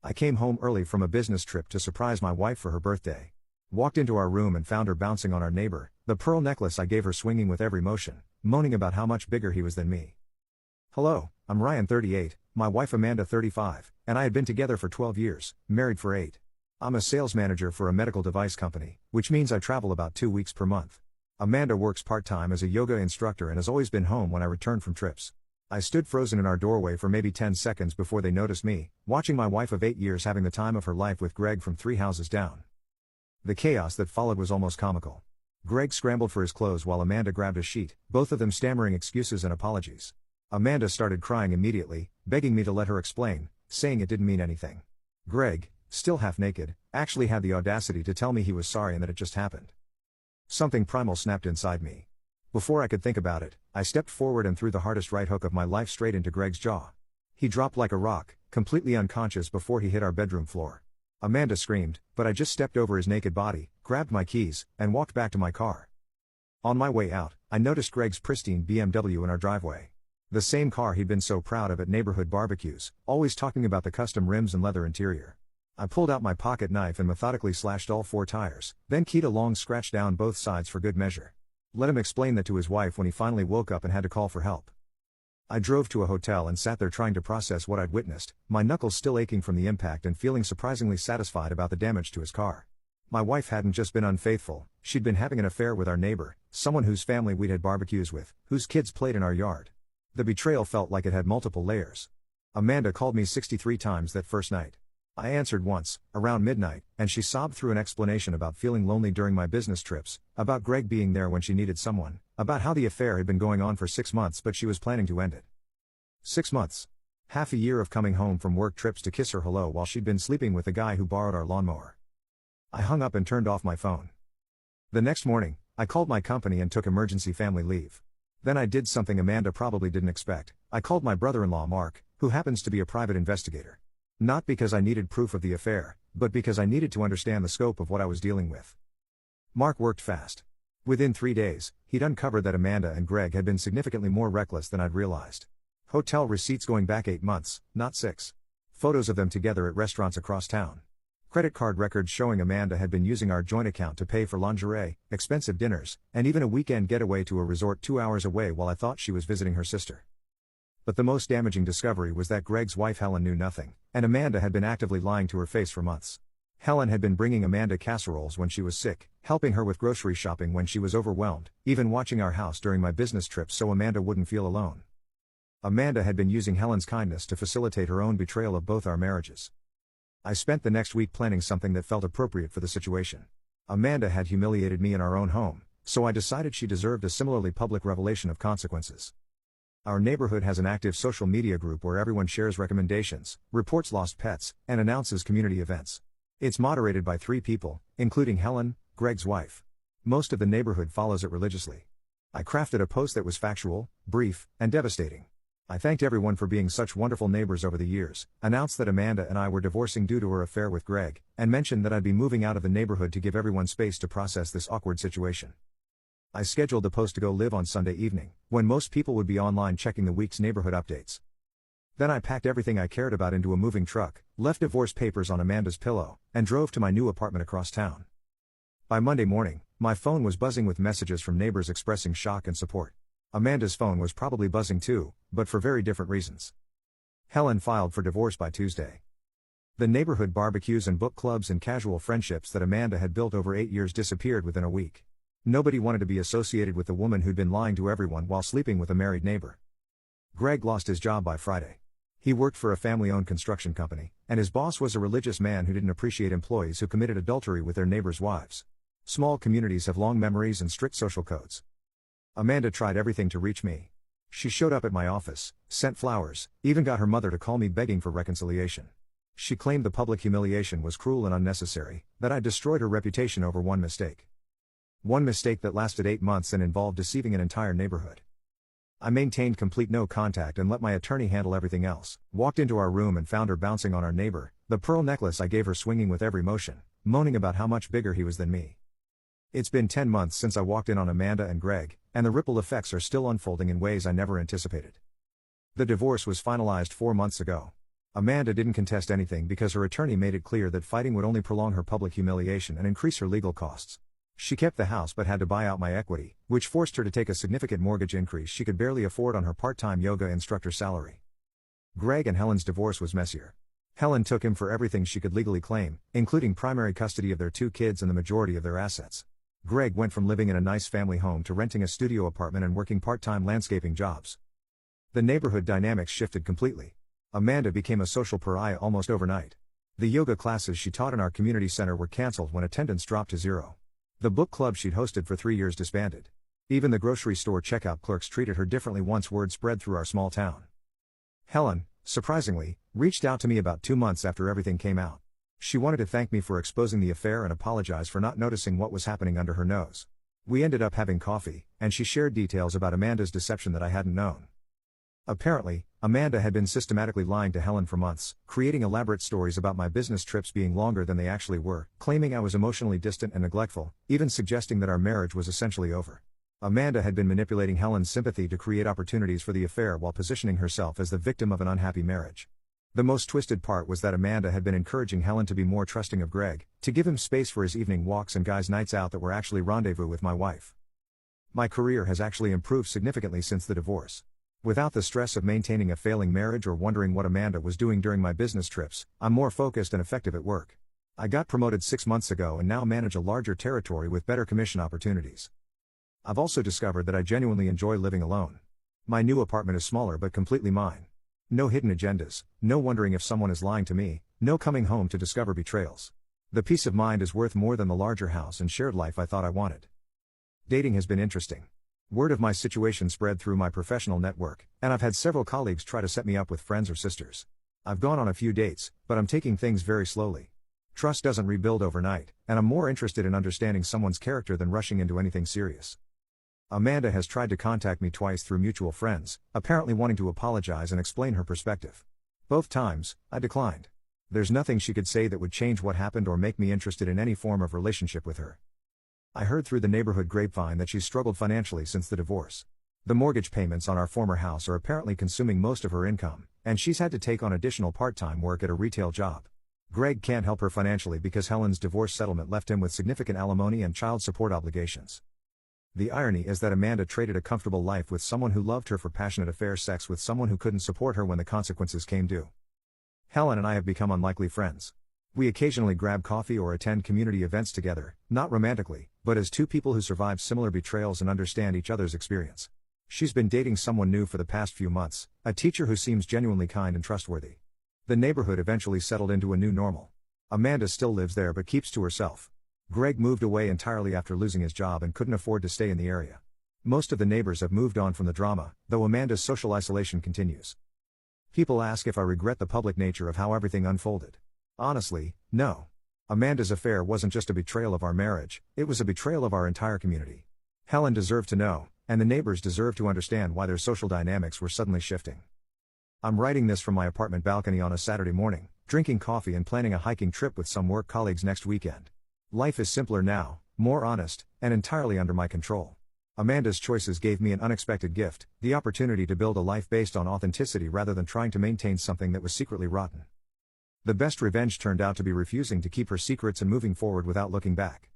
I came home early from a business trip to surprise my wife for her birthday. Walked into our room and found her bouncing on our neighbor, the pearl necklace I gave her swinging with every motion, moaning about how much bigger he was than me. Hello, I'm Ryan 38, my wife Amanda 35, and I had been together for 12 years, married for 8. I'm a sales manager for a medical device company, which means I travel about 2 weeks per month. Amanda works part-time as a yoga instructor and has always been home when I return from trips. I stood frozen in our doorway for maybe 10 seconds before they noticed me, watching my wife of 8 years having the time of her life with Greg from 3 houses down. The chaos that followed was almost comical. Greg scrambled for his clothes while Amanda grabbed a sheet, both of them stammering excuses and apologies. Amanda started crying immediately, begging me to let her explain, saying it didn't mean anything. Greg, still half naked, actually had the audacity to tell me he was sorry and that it just happened. Something primal snapped inside me. Before I could think about it, I stepped forward and threw the hardest right hook of my life straight into Greg's jaw. He dropped like a rock, completely unconscious before he hit our bedroom floor. Amanda screamed, but I just stepped over his naked body, grabbed my keys, and walked back to my car. On my way out, I noticed Greg's pristine BMW in our driveway. The same car he'd been so proud of at neighborhood barbecues, always talking about the custom rims and leather interior. I pulled out my pocket knife and methodically slashed all 4 tires, then keyed a long scratch down both sides for good measure. Let him explain that to his wife when he finally woke up and had to call for help. I drove to a hotel and sat there trying to process what I'd witnessed, my knuckles still aching from the impact and feeling surprisingly satisfied about the damage to his car. My wife hadn't just been unfaithful, she'd been having an affair with our neighbor, someone whose family we'd had barbecues with, whose kids played in our yard. The betrayal felt like it had multiple layers. Amanda called me 63 times that first night. I answered once, around midnight, and she sobbed through an explanation about feeling lonely during my business trips, about Greg being there when she needed someone, about how the affair had been going on for 6 months but she was planning to end it. 6 months. Half a year of coming home from work trips to kiss her hello while she'd been sleeping with the guy who borrowed our lawnmower. I hung up and turned off my phone. The next morning, I called my company and took emergency family leave. Then I did something Amanda probably didn't expect. I called my brother-in-law Mark, who happens to be a private investigator. Not because I needed proof of the affair, but because I needed to understand the scope of what I was dealing with. Mark worked fast. Within 3 days, he'd uncovered that Amanda and Greg had been significantly more reckless than I'd realized. Hotel receipts going back 8 months, not 6. Photos of them together at restaurants across town. Credit card records showing Amanda had been using our joint account to pay for lingerie, expensive dinners, and even a weekend getaway to a resort 2 hours away while I thought she was visiting her sister. But the most damaging discovery was that Greg's wife Helen knew nothing, and Amanda had been actively lying to her face for months. Helen had been bringing Amanda casseroles when she was sick, helping her with grocery shopping when she was overwhelmed, even watching our house during my business trips so Amanda wouldn't feel alone. Amanda had been using Helen's kindness to facilitate her own betrayal of both our marriages. I spent the next week planning something that felt appropriate for the situation. Amanda had humiliated me in our own home, so I decided she deserved a similarly public revelation of consequences. Our neighborhood has an active social media group where everyone shares recommendations, reports lost pets, and announces community events. It's moderated by 3 people, including Helen, Greg's wife. Most of the neighborhood follows it religiously. I crafted a post that was factual, brief, and devastating. I thanked everyone for being such wonderful neighbors over the years, announced that Amanda and I were divorcing due to her affair with Greg, and mentioned that I'd be moving out of the neighborhood to give everyone space to process this awkward situation. I scheduled the post to go live on Sunday evening, when most people would be online checking the week's neighborhood updates. Then I packed everything I cared about into a moving truck, left divorce papers on Amanda's pillow, and drove to my new apartment across town. By Monday morning, my phone was buzzing with messages from neighbors expressing shock and support. Amanda's phone was probably buzzing too, but for very different reasons. Helen filed for divorce by Tuesday. The neighborhood barbecues and book clubs and casual friendships that Amanda had built over 8 years disappeared within a week. Nobody wanted to be associated with the woman who'd been lying to everyone while sleeping with a married neighbor. Greg lost his job by Friday. He worked for a family-owned construction company, and his boss was a religious man who didn't appreciate employees who committed adultery with their neighbors' wives. Small communities have long memories and strict social codes. Amanda tried everything to reach me. She showed up at my office, sent flowers, even got her mother to call me begging for reconciliation. She claimed the public humiliation was cruel and unnecessary, that I destroyed her reputation over one mistake. One mistake that lasted 8 months and involved deceiving an entire neighborhood. I maintained complete no contact and let my attorney handle everything else. Walked into our room and found her bouncing on our neighbor, the pearl necklace I gave her swinging with every motion, moaning about how much bigger he was than me. It's been 10 months since I walked in on Amanda and Greg, and the ripple effects are still unfolding in ways I never anticipated. The divorce was finalized 4 months ago. Amanda didn't contest anything because her attorney made it clear that fighting would only prolong her public humiliation and increase her legal costs. She kept the house but had to buy out my equity, which forced her to take a significant mortgage increase she could barely afford on her part-time yoga instructor salary. Greg and Helen's divorce was messier. Helen took him for everything she could legally claim, including primary custody of their 2 kids and the majority of their assets. Greg went from living in a nice family home to renting a studio apartment and working part-time landscaping jobs. The neighborhood dynamics shifted completely. Amanda became a social pariah almost overnight. The yoga classes she taught in our community center were canceled when attendance dropped to 0. The book club she'd hosted for 3 years disbanded. Even the grocery store checkout clerks treated her differently once word spread through our small town. Helen, surprisingly, reached out to me about 2 months after everything came out. She wanted to thank me for exposing the affair and apologize for not noticing what was happening under her nose. We ended up having coffee, and she shared details about Amanda's deception that I hadn't known. Apparently, Amanda had been systematically lying to Helen for months, creating elaborate stories about my business trips being longer than they actually were, claiming I was emotionally distant and neglectful, even suggesting that our marriage was essentially over. Amanda had been manipulating Helen's sympathy to create opportunities for the affair while positioning herself as the victim of an unhappy marriage. The most twisted part was that Amanda had been encouraging Helen to be more trusting of Greg, to give him space for his evening walks and guys' nights out that were actually rendezvous with my wife. My career has actually improved significantly since the divorce. Without the stress of maintaining a failing marriage or wondering what Amanda was doing during my business trips, I'm more focused and effective at work. I got promoted 6 months ago and now manage a larger territory with better commission opportunities. I've also discovered that I genuinely enjoy living alone. My new apartment is smaller but completely mine. No hidden agendas, no wondering if someone is lying to me, no coming home to discover betrayals. The peace of mind is worth more than the larger house and shared life I thought I wanted. Dating has been interesting. Word of my situation spread through my professional network, and I've had several colleagues try to set me up with friends or sisters. I've gone on a few dates, but I'm taking things very slowly. Trust doesn't rebuild overnight, and I'm more interested in understanding someone's character than rushing into anything serious. Amanda has tried to contact me twice through mutual friends, apparently wanting to apologize and explain her perspective. Both times, I declined. There's nothing she could say that would change what happened or make me interested in any form of relationship with her. I heard through the neighborhood grapevine that she's struggled financially since the divorce. The mortgage payments on our former house are apparently consuming most of her income, and she's had to take on additional part-time work at a retail job. Greg can't help her financially because Helen's divorce settlement left him with significant alimony and child support obligations. The irony is that Amanda traded a comfortable life with someone who loved her for passionate affair sex with someone who couldn't support her when the consequences came due. Helen and I have become unlikely friends. We occasionally grab coffee or attend community events together, not romantically, but as 2 people who survived similar betrayals and understand each other's experience. She's been dating someone new for the past few months, a teacher who seems genuinely kind and trustworthy. The neighborhood eventually settled into a new normal. Amanda still lives there but keeps to herself. Greg moved away entirely after losing his job and couldn't afford to stay in the area. Most of the neighbors have moved on from the drama, though Amanda's social isolation continues. People ask if I regret the public nature of how everything unfolded. Honestly, no. Amanda's affair wasn't just a betrayal of our marriage, it was a betrayal of our entire community. Helen deserved to know, and the neighbors deserve to understand why their social dynamics were suddenly shifting. I'm writing this from my apartment balcony on a Saturday morning, drinking coffee and planning a hiking trip with some work colleagues next weekend. Life is simpler now, more honest, and entirely under my control. Amanda's choices gave me an unexpected gift, the opportunity to build a life based on authenticity rather than trying to maintain something that was secretly rotten. The best revenge turned out to be refusing to keep her secrets and moving forward without looking back.